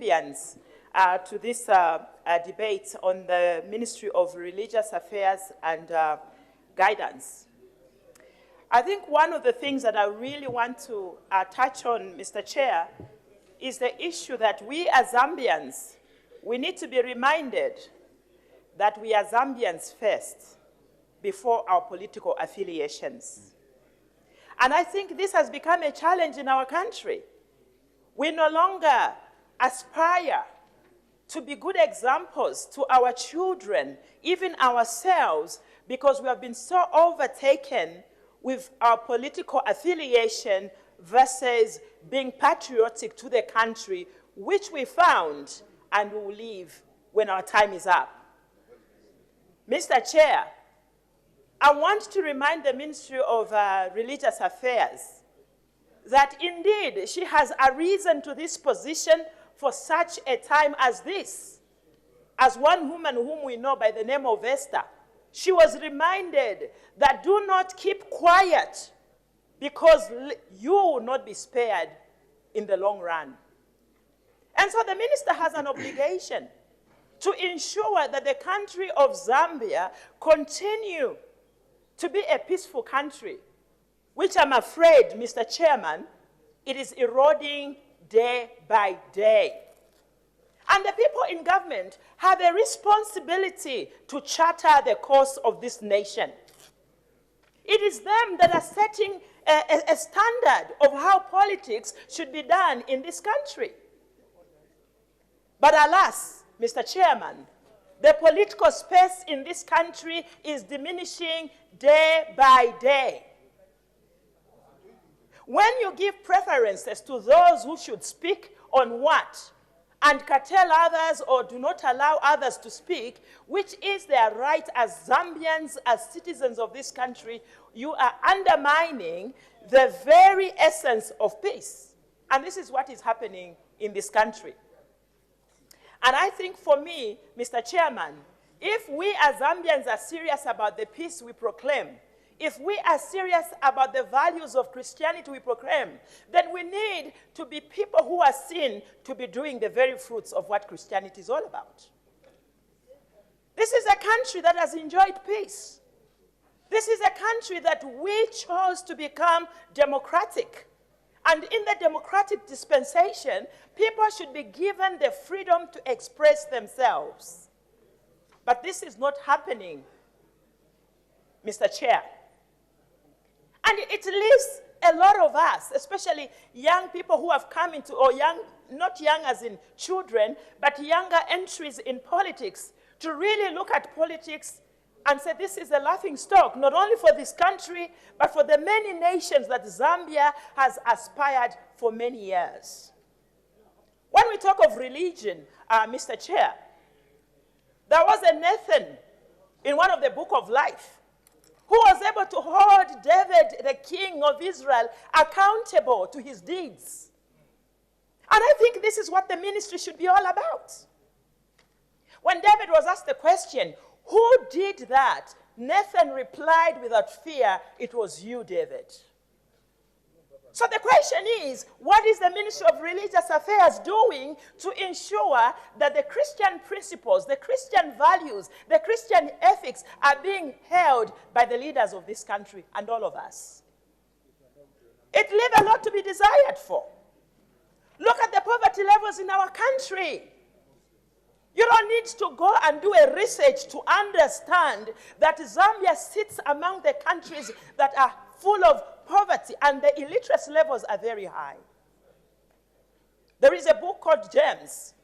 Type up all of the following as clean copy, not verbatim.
Zambians to this debate on the Ministry of Religious Affairs and Guidance. I think one of the things that I really want to touch on, Mr. Chair, is the issue that we as Zambians, we need to be reminded that we are Zambians first before our political affiliations. And I think this has become a challenge in our country. We no longer aspire to be good examples to our children, even ourselves, because we have been so overtaken with our political affiliation versus being patriotic to the country, which we found and will leave when our time is up. Mr. Chair, I want to remind the Ministry of Religious Affairs that indeed she has a reason to this position for such a time as this. As one woman whom we know by the name of Esther, she was reminded that do not keep quiet because you will not be spared in the long run. And so the minister has an obligation to ensure that the country of Zambia continue to be a peaceful country, which I'm afraid, Mr. Chairman, it is eroding day by day. And the people in government have a responsibility to charter the course of this nation. It is them that are setting a standard of how politics should be done in this country. But alas, Mr. Chairman, the political space in this country is diminishing day by day. When you give preferences to those who should speak on what, and curtail others or do not allow others to speak, which is their right as Zambians, as citizens of this country, you are undermining the very essence of peace. And this is what is happening in this country. And I think for me, Mr. Chairman, if we as Zambians are serious about the peace we proclaim, if we are serious about the values of Christianity we proclaim, then we need to be people who are seen to be doing the very fruits of what Christianity is all about. This is a country that has enjoyed peace. This is a country that we chose to become democratic. And in the democratic dispensation, people should be given the freedom to express themselves. But this is not happening, Mr. Chair. And it leaves a lot of us, especially young people who have come into, or young, not young as in children, but younger entries in politics, to really look at politics and say this is a laughing stock, not only for this country, but for the many nations that Zambia has aspired for many years. When we talk of religion, Mr. Chair, there was a Nathan in one of the Book of Life who was able to hold David, the king of Israel, accountable to his deeds. And I think this is what the ministry should be all about. When David was asked the question, who did that? Nathan replied without fear, it was you, David. So the question is, what is the Ministry of Religious Affairs doing to ensure that the Christian principles, the Christian values, the Christian ethics are being held by the leaders of this country and all of us? It leaves a lot to be desired for. Look at the poverty levels in our country. You don't need to go and do a research to understand that Zambia sits among the countries that are full of poverty, and the illiteracy levels are very high. There is a book called James.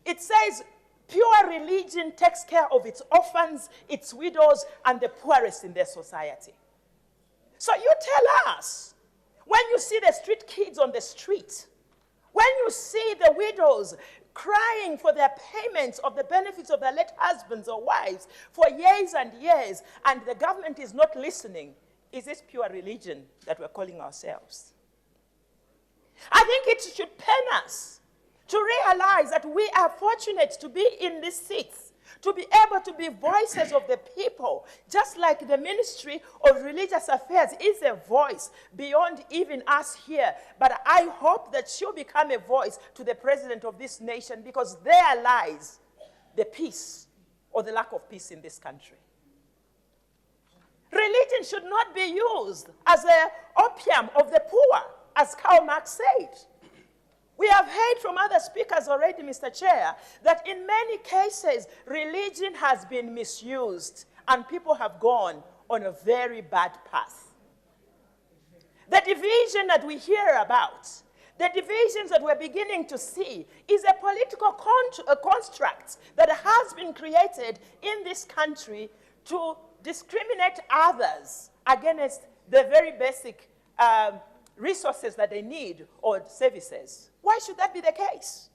It says, pure religion takes care of its orphans, its widows, and the poorest in their society. So you tell us, when you see the street kids on the street, when you see the widows crying for their payments of the benefits of their late husbands or wives for years and years, and the government is not listening, is this pure religion that we're calling ourselves? I think it should pain us to realize that we are fortunate to be in these seats to be able to be voices of the people, just like the Ministry of Religious Affairs is a voice beyond even us here. But I hope that she'll become a voice to the president of this nation, because there lies the peace or the lack of peace in this country. Religion should not be used as the opium of the poor, as Karl Marx said. We have heard from other speakers already, Mr. Chair, that in many cases, religion has been misused and people have gone on a very bad path. The division that we hear about, the divisions that we're beginning to see, is a political construct that has been created in this country to discriminate others against the very basic resources that they need or services. Why should that be the case?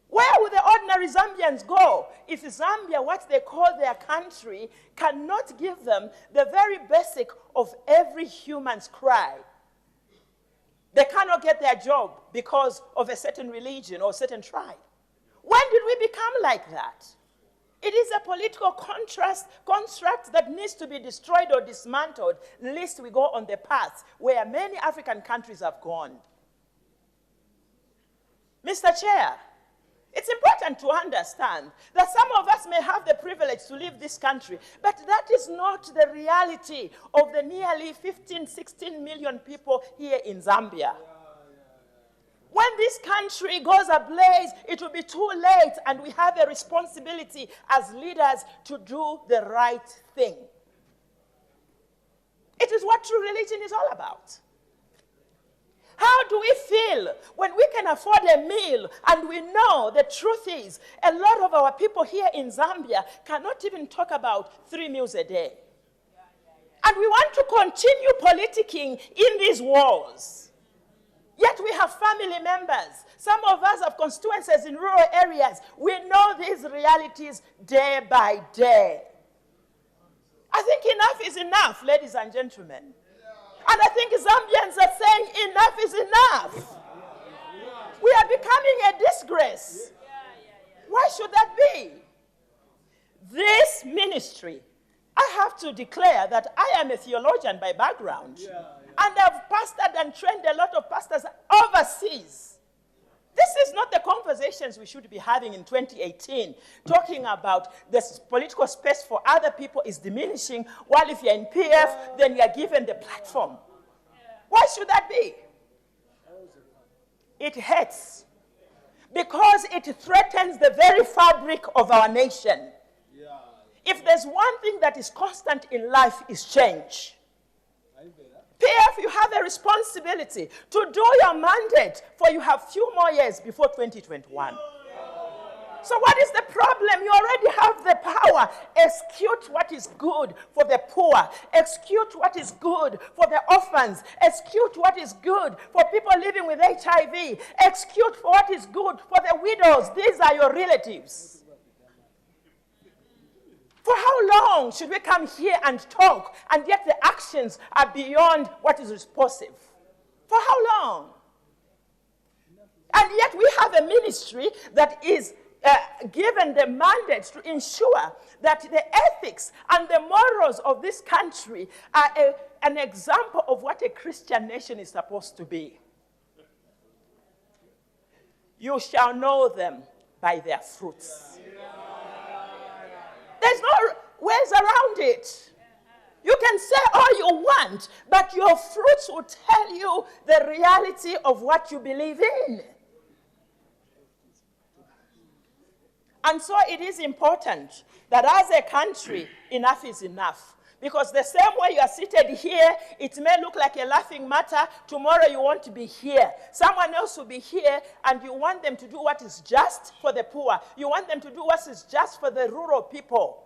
Where would the ordinary Zambians go if Zambia, what they call their country, cannot give them the very basic of every human's cry? They cannot get their job because of a certain religion or a certain tribe. When did we become like that? It is a political construct that needs to be destroyed or dismantled, lest we go on the path where many African countries have gone. Mr. Chair, it's important to understand that some of us may have the privilege to leave this country, but that is not the reality of the nearly 15, 16 million people here in Zambia. When this country goes ablaze, it will be too late, and we have a responsibility as leaders to do the right thing. It is what true religion is all about. How do we feel when we can afford a meal and we know the truth is a lot of our people here in Zambia cannot even talk about 3 meals a day? And we want to continue politicking in these wars. Yet we have family members. Some of us have constituencies in rural areas. We know these realities day by day. I think enough is enough, ladies and gentlemen. And I think Zambians are saying enough is enough. We are becoming a disgrace. Why should that be? This ministry, I have to declare that I am a theologian by background. And I've pastored and trained a lot of pastors overseas. This is not the conversations we should be having in 2018, talking about this political space for other people is diminishing, while if you're in PF, then you're given the platform. Why should that be? It hurts because it threatens the very fabric of our nation. If there's one thing that is constant in life, is change. PF, you have a responsibility to do your mandate, for you have few more years before 2021. So what is the problem? You already have the power. Execute what is good for the poor. Execute what is good for the orphans. Execute what is good for people living with HIV. Execute for what is good for the widows. These are your relatives. For how long should we come here and talk, and yet the actions are beyond what is responsive? For how long? And yet we have a ministry that is given the mandate to ensure that the ethics and the morals of this country are an example of what a Christian nation is supposed to be. You shall know them by their fruits. There's no ways around it. You can say all you want, but your fruits will tell you the reality of what you believe in. And so it is important that as a country, enough is enough. Because the same way you are seated here, it may look like a laughing matter. Tomorrow you want to be here. Someone else will be here, and you want them to do what is just for the poor. You want them to do what is just for the rural people.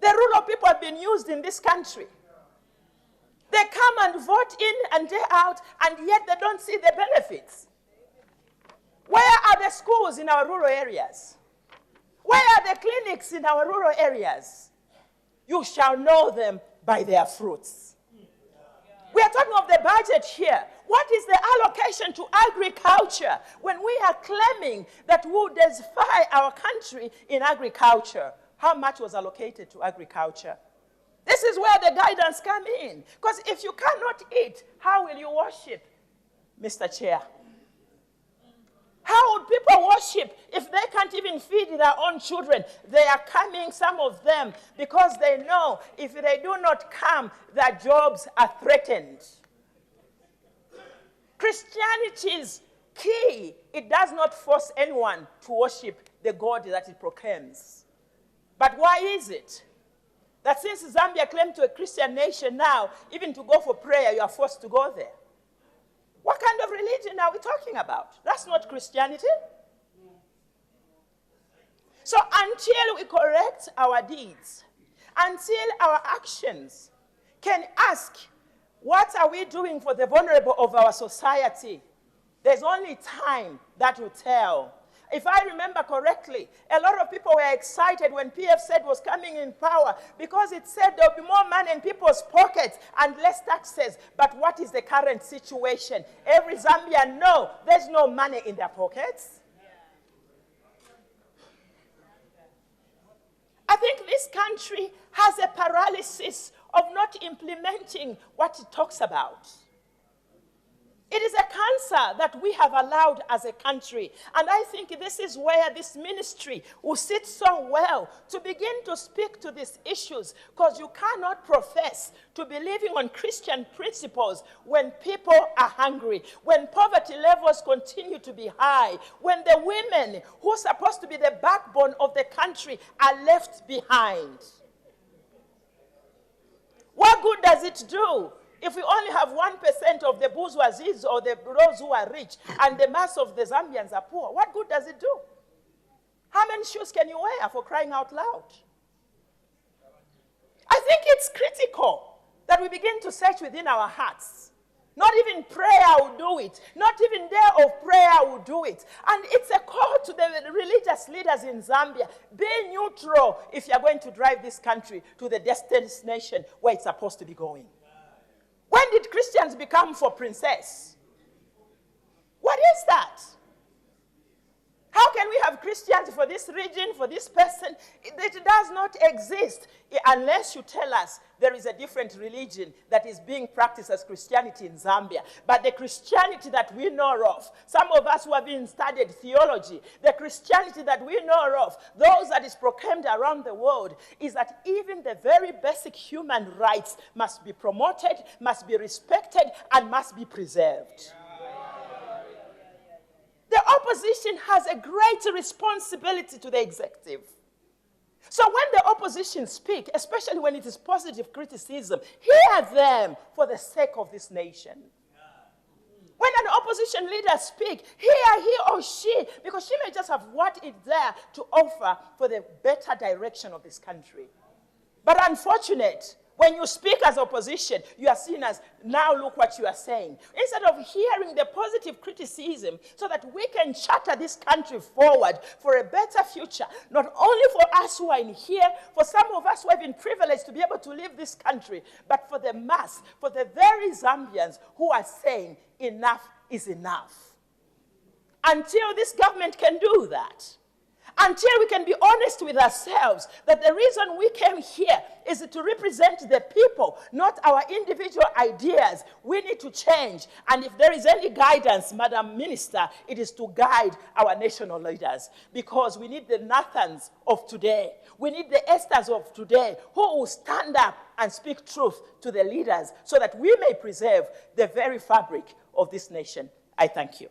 The rural people have been used in this country. They come and vote in and day out, and yet they don't see the benefits. Where are the schools in our rural areas? Where are the clinics in our rural areas? You shall know them by their fruits. We are talking of the budget here. What is the allocation to agriculture when we are claiming that we will diversify our country in agriculture? How much was allocated to agriculture? This is where the guidance comes in. Because if you cannot eat, how will you worship, Mr. Chair? How would people worship if they can't even feed their own children? They are coming, some of them, because they know if they do not come, their jobs are threatened. Christianity's key, it does not force anyone to worship the God that it proclaims. But why is it that since Zambia claimed to a Christian nation now, even to go for prayer, you are forced to go there? What kind of religion are we talking about? That's not Christianity. So until we correct our deeds, until our actions can ask, what are we doing for the vulnerable of our society? There's only time that will tell. If I remember correctly, a lot of people were excited when PF said was coming in power because it said there will be more money in people's pockets and less taxes. But what is the current situation? Every Zambian knows there's no money in their pockets. I think this country has a paralysis of not implementing what it talks about. It is a cancer that we have allowed as a country. And I think this is where this ministry will sit so well to begin to speak to these issues, because you cannot profess to be living on Christian principles when people are hungry, when poverty levels continue to be high, when the women who are supposed to be the backbone of the country are left behind. What good does it do if we only have 1% of the bourgeoisie or those who are rich and the mass of the Zambians are poor? What good does it do? How many shoes can you wear, for crying out loud? I think it's critical that we begin to search within our hearts. Not even prayer will do it. Not even day of prayer will do it. And it's a call to the religious leaders in Zambia. Be neutral if you're going to drive this country to the destination where it's supposed to be going. When did Christians become for princess? What is that? How can we have Christians for this region, for this person? It does not exist unless you tell us there is a different religion that is being practiced as Christianity in Zambia. But the Christianity that we know of, some of us who have been studied theology, the Christianity that we know of, those that is proclaimed around the world, is that even the very basic human rights must be promoted, must be respected, and must be preserved. The opposition has a great responsibility to the executive. So when the opposition speak, especially when it is positive criticism, hear them for the sake of this nation. When an opposition leader speak, hear he or she, because she may just have what is there to offer for the better direction of this country. But unfortunate, when you speak as opposition, you are seen as, now look what you are saying. Instead of hearing the positive criticism so that we can charter this country forward for a better future, not only for us who are in here, for some of us who have been privileged to be able to live this country, but for the mass, for the very Zambians who are saying enough is enough. Until this government can do that, until we can be honest with ourselves that the reason we came here is to represent the people, not our individual ideas, we need to change. And if there is any guidance, Madam Minister, it is to guide our national leaders, because we need the Nathans of today. We need the Esthers of today who will stand up and speak truth to the leaders so that we may preserve the very fabric of this nation. I thank you.